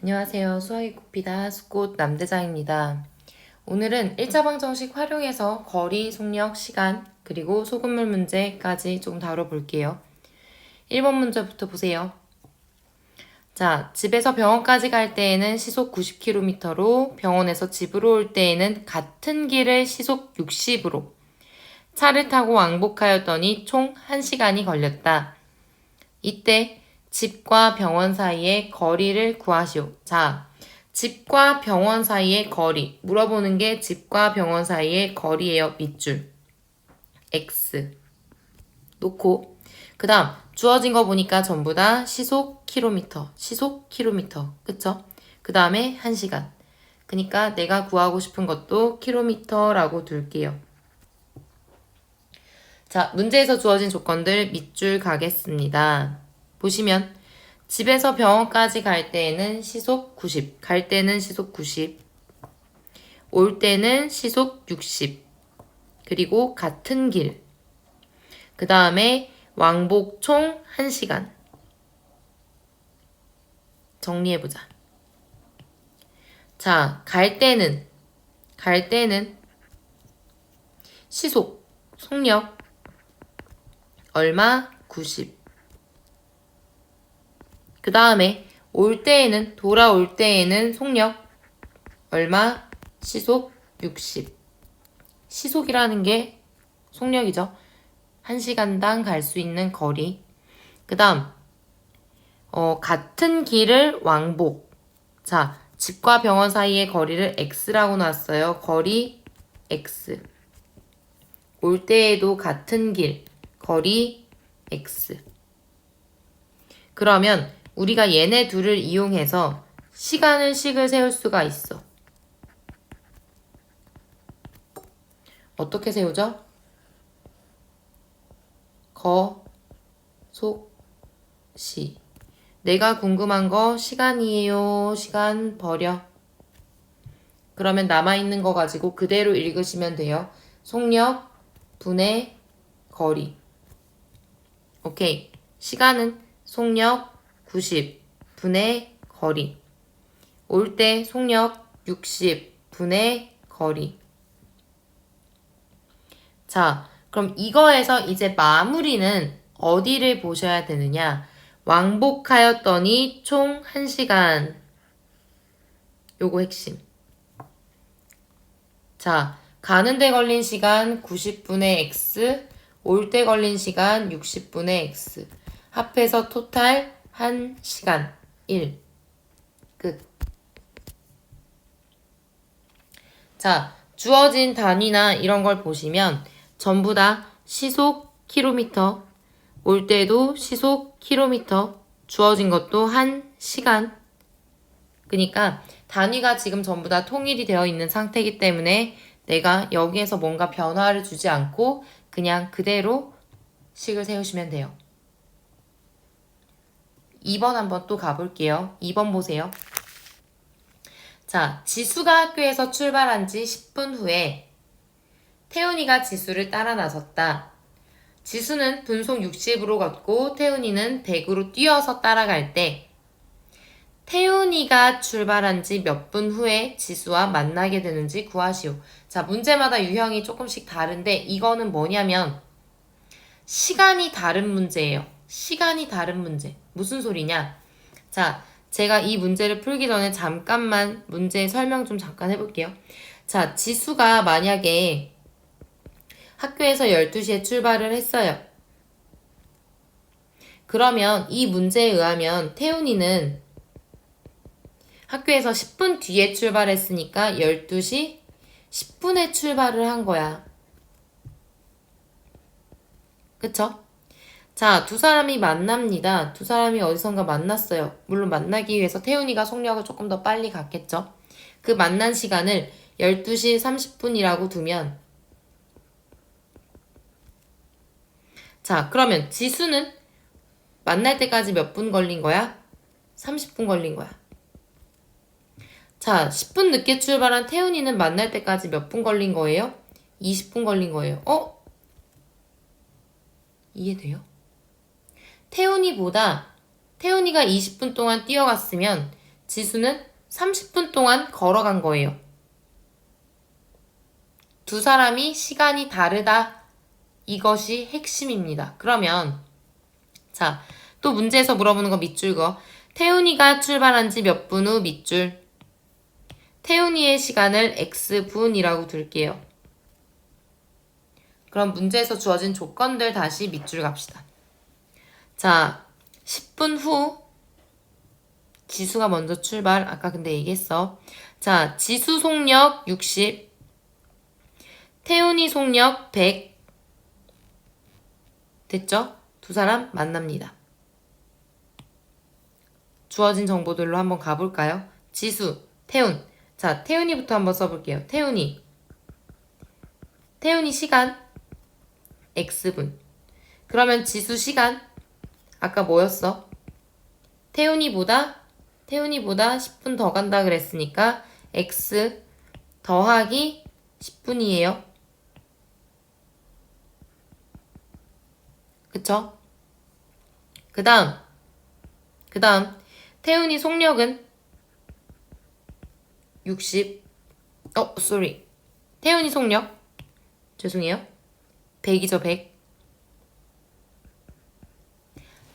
안녕하세요. 수학이 꽃피다 수꽃 남대장입니다. 오늘은 1차 방정식 활용해서 거리, 속력, 시간, 그리고 소금물 문제까지 조금 다뤄볼게요. 1번 문제부터 보세요. 자, 집에서 병원까지 갈 때에는 시속 90km로, 병원에서 집으로 올 때에는 같은 길을 시속 60으로 차를 타고 왕복하였더니 총 1시간이 걸렸다. 이때 집과 병원 사이의 거리를 구하시오. 자, 집과 병원 사이의 거리. 물어보는 게 집과 병원 사이의 거리예요. 밑줄. X. 놓고. 그 다음, 주어진 거 보니까 전부 다 시속 킬로미터. 시속 킬로미터. 그쵸? 그 다음에 1시간. 그니까 내가 구하고 싶은 것도 킬로미터라고 둘게요. 자, 문제에서 주어진 조건들 밑줄 가겠습니다. 보시면 집에서 병원까지 갈 때에는 시속 90, 갈 때는 시속 90, 올 때는 시속 60, 그리고 같은 길. 그 다음에 왕복 총 1시간. 정리해보자. 자, 갈 때는 시속, 속력, 얼마? 90. 그 다음에 돌아올 때에는 속력, 얼마? 시속 60. 시속이라는 게 속력이죠. 1시간당 갈 수 있는 거리. 그 다음, 같은 길을 왕복. 자, 집과 병원 사이의 거리를 x라고 놨어요. 거리 x. 올 때에도 같은 길, 거리 x. 그러면 우리가 얘네 둘을 이용해서 식을 세울 수가 있어. 어떻게 세우죠? 거, 속, 시. 내가 궁금한 거 시간이에요. 시간 버려. 그러면 남아있는 거 가지고 그대로 읽으시면 돼요. 속력, 분의, 거리. 오케이. 시간은 속력 90, 분의, 거리. 올 때 속력 60, 분의, 거리. 자, 그럼 이거에서 이제 마무리는 어디를 보셔야 되느냐? 왕복하였더니 총 1시간. 요거 핵심. 자, 가는데 걸린 시간 90분의 x, 올 때 걸린 시간 60분의 x. 합해서 토탈 1시간 1. 끝. 자, 주어진 단위나 이런 걸 보시면 전부 다 시속 킬로미터, 올 때도 시속 킬로미터, 주어진 것도 1시간. 그러니까 단위가 지금 전부 다 통일이 되어 있는 상태이기 때문에 내가 여기에서 뭔가 변화를 주지 않고 그냥 그대로 식을 세우시면 돼요. 2번 한번 또 가볼게요. 2번 보세요. 자, 지수가 학교에서 출발한 지 10분 후에 태훈이가 지수를 따라 나섰다. 지수는 분속 60으로 걷고 태훈이는 100으로 뛰어서 따라갈 때 태훈이가 출발한 지 몇 분 후에 지수와 만나게 되는지 구하시오. 자, 문제마다 유형이 조금씩 다른데 이거는 뭐냐면 시간이 다른 문제예요. 시간이 다른 문제. 무슨 소리냐? 자, 제가 이 문제를 풀기 전에 잠깐만 문제 설명 좀 잠깐 해볼게요. 자, 지수가 만약에 학교에서 12시에 출발을 했어요. 그러면 이 문제에 의하면 태훈이는 학교에서 10분 뒤에 출발했으니까 12시 10분에 출발을 한 거야. 그쵸? 자, 두 사람이 만납니다. 두 사람이 어디선가 만났어요. 물론 만나기 위해서 태훈이가 속력을 조금 더 빨리 갔겠죠. 그 만난 시간을 12시 30분이라고 두면 자, 그러면 지수는 만날 때까지 몇 분 걸린 거야? 30분 걸린 거야. 자, 10분 늦게 출발한 태훈이는 만날 때까지 몇 분 걸린 거예요? 20분 걸린 거예요. 이해돼요? 태훈이가 20분 동안 뛰어갔으면 지수는 30분 동안 걸어간 거예요. 두 사람이 시간이 다르다. 이것이 핵심입니다. 그러면 자, 또 문제에서 물어보는 거 밑줄 그어. 태훈이가 출발한 지 몇 분 후 밑줄. 태훈이의 시간을 x분이라고 둘게요. 그럼 문제에서 주어진 조건들 다시 밑줄 갑시다. 자, 10분 후 지수가 먼저 출발. 아까 근데 얘기했어. 자, 지수 속력 60, 태훈이 속력 100. 됐죠? 두 사람 만납니다. 주어진 정보들로 한번 가볼까요? 지수, 태훈. 자, 태훈이부터 한번 써볼게요. 태훈이 시간 x분. 그러면 지수 시간 아까 뭐였어? 태훈이보다 10분 더 간다 그랬으니까 x 더하기 10분이에요. 그쵸? 그 다음 태훈이 속력은 60. 태훈이 속력 죄송해요. 100이죠, 100.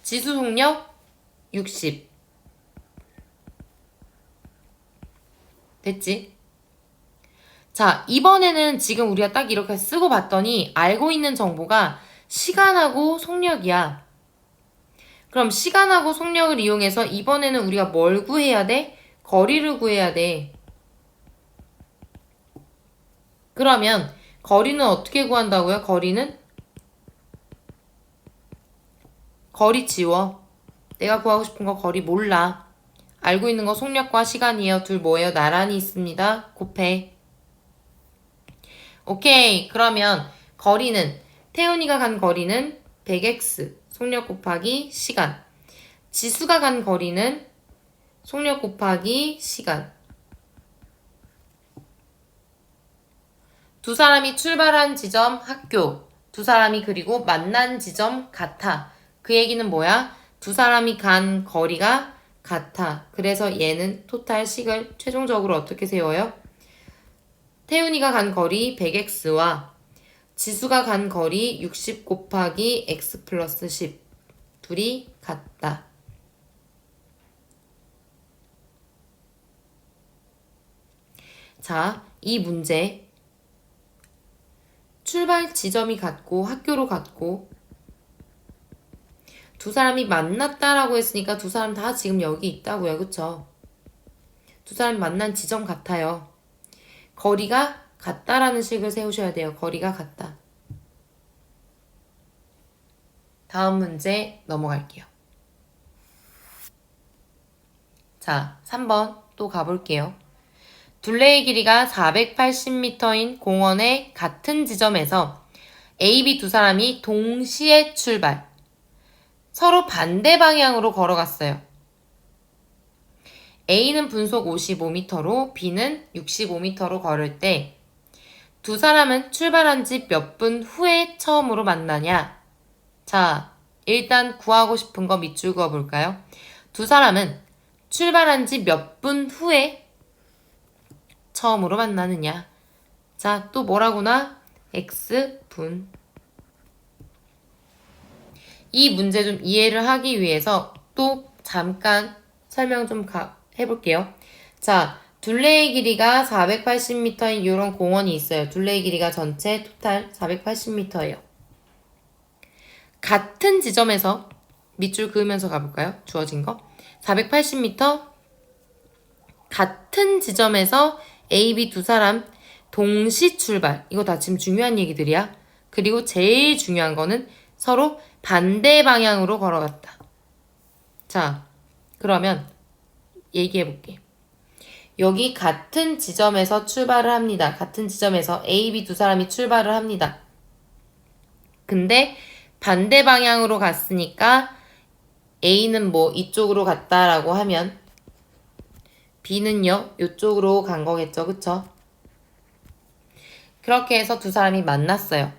지수 속력 60. 됐지? 자, 이번에는 지금 우리가 딱 이렇게 쓰고 봤더니 알고 있는 정보가 시간하고 속력이야. 그럼 시간하고 속력을 이용해서 이번에는 우리가 뭘 구해야 돼? 거리를 구해야 돼. 그러면 거리는 어떻게 구한다고요? 거리 지워. 내가 구하고 싶은 거 거리 몰라. 알고 있는 거 속력과 시간이에요. 둘 뭐예요? 나란히 있습니다. 곱해. 오케이. 그러면 태훈이가 간 거리는 100x 속력 곱하기 시간. 지수가 간 거리는 속력 곱하기 시간. 두 사람이 출발한 지점 학교. 두 사람이 그리고 만난 지점 같아. 그 얘기는 뭐야? 두 사람이 간 거리가 같아. 그래서 얘는 토탈 식을 최종적으로 어떻게 세워요? 태훈이가 간 거리 100x와 지수가 간 거리 60 곱하기 x 플러스 10. 둘이 같다. 자, 이 문제 출발 지점이 같고 학교로 같고 두 사람이 만났다라고 했으니까 두 사람 다 지금 여기 있다고요. 그쵸? 두 사람이 만난 지점 같아요. 거리가 같다라는 식을 세우셔야 돼요. 거리가 같다. 다음 문제 넘어갈게요. 자, 3번 또 가볼게요. 둘레의 길이가 480m인 공원의 같은 지점에서 A, B 두 사람이 동시에 출발. 서로 반대 방향으로 걸어갔어요. A는 분속 55m로 B는 65m로 걸을 때 두 사람은 출발한 지 몇 분 후에 처음으로 만나냐? 자, 일단 구하고 싶은 거 밑줄 그어볼까요? 두 사람은 출발한 지 몇 분 후에 처음으로 만나느냐? 자, 또 뭐라구나? X분. 이 문제 좀 이해를 하기 위해서 또 잠깐 설명 좀 해볼게요. 자, 둘레의 길이가 480m인 이런 공원이 있어요. 둘레의 길이가 전체 토탈 480m예요. 같은 지점에서 밑줄 그으면서 가볼까요? 주어진 거. 480m 같은 지점에서 A, B 두 사람 동시 출발. 이거 다 지금 중요한 얘기들이야. 그리고 제일 중요한 거는 서로 반대 방향으로 걸어갔다. 자, 그러면 얘기해볼게. 여기 같은 지점에서 출발을 합니다. 같은 지점에서 A, B 두 사람이 출발을 합니다. 근데 반대 방향으로 갔으니까 A는 뭐 이쪽으로 갔다라고 하면 B는요 이쪽으로 간 거겠죠. 그쵸? 그렇게 해서 두 사람이 만났어요.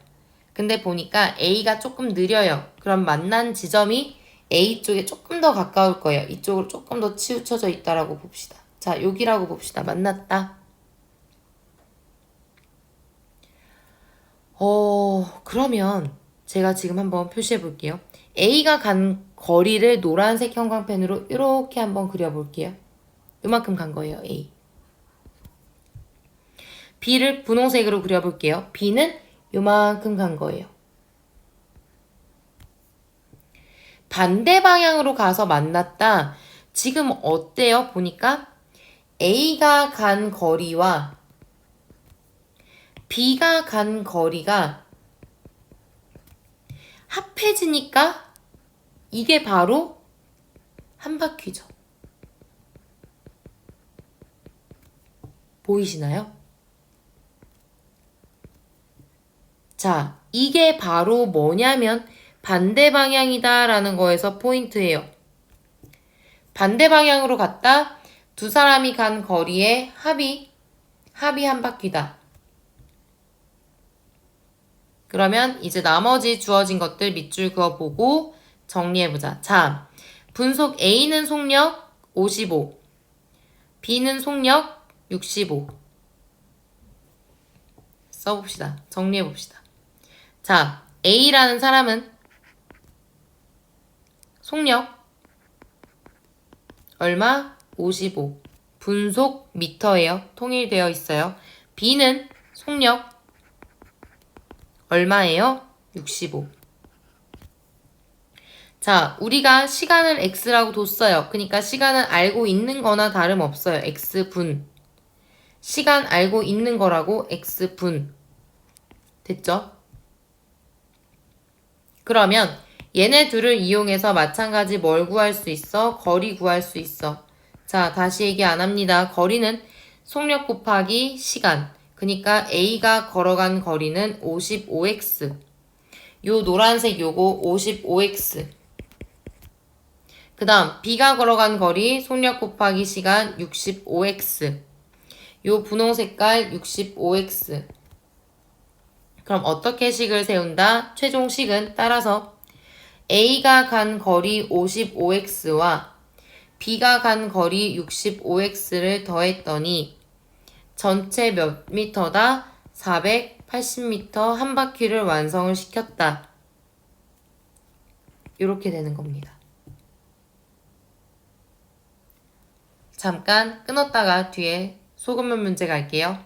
근데 보니까 A가 조금 느려요. 그럼 만난 지점이 A 쪽에 조금 더 가까울 거예요. 이쪽으로 조금 더 치우쳐져 있다라고 봅시다. 자, 여기라고 봅시다. 만났다. 그러면 제가 지금 한번 표시해 볼게요. A가 간 거리를 노란색 형광펜으로 이렇게 한번 그려볼게요. 요만큼 간 거예요, A. B를 분홍색으로 그려볼게요. B는 요만큼 간 거예요. 반대 방향으로 가서 만났다. 지금 어때요? 보니까 A가 간 거리와 B가 간 거리가 합해지니까 이게 바로 한 바퀴죠. 보이시나요? 자, 이게 바로 뭐냐면 반대 방향이다 라는 거에서 포인트예요. 반대 방향으로 갔다 두 사람이 간 거리의 합이 한 바퀴다. 그러면 이제 나머지 주어진 것들 밑줄 그어보고 정리해보자. 자, 분속 A는 속력 55, B는 속력 65. 써봅시다. 정리해봅시다. 자, A라는 사람은 속력 얼마? 55. 분속 미터예요. 통일되어 있어요. B는 속력 얼마예요? 65. 자, 우리가 시간을 x라고 뒀어요. 그러니까 시간은 알고 있는 거나 다름없어요. x분. 시간 알고 있는 거라고 x분. 됐죠? 그러면 얘네 둘을 이용해서 마찬가지 뭘 구할 수 있어? 거리 구할 수 있어. 자, 다시 얘기 안 합니다. 거리는 속력 곱하기 시간. 그러니까 A가 걸어간 거리는 55x. 요 노란색 요거 55x. 그 다음 B가 걸어간 거리 속력 곱하기 시간 65x. 요 분홍 색깔 65x. 그럼 어떻게 식을 세운다? 최종 식은 따라서 A가 간 거리 55x와 B가 간 거리 65x를 더했더니 전체 몇 미터다? 480m 한 바퀴를 완성을 시켰다. 이렇게 되는 겁니다. 잠깐 끊었다가 뒤에 소금물 문제 갈게요.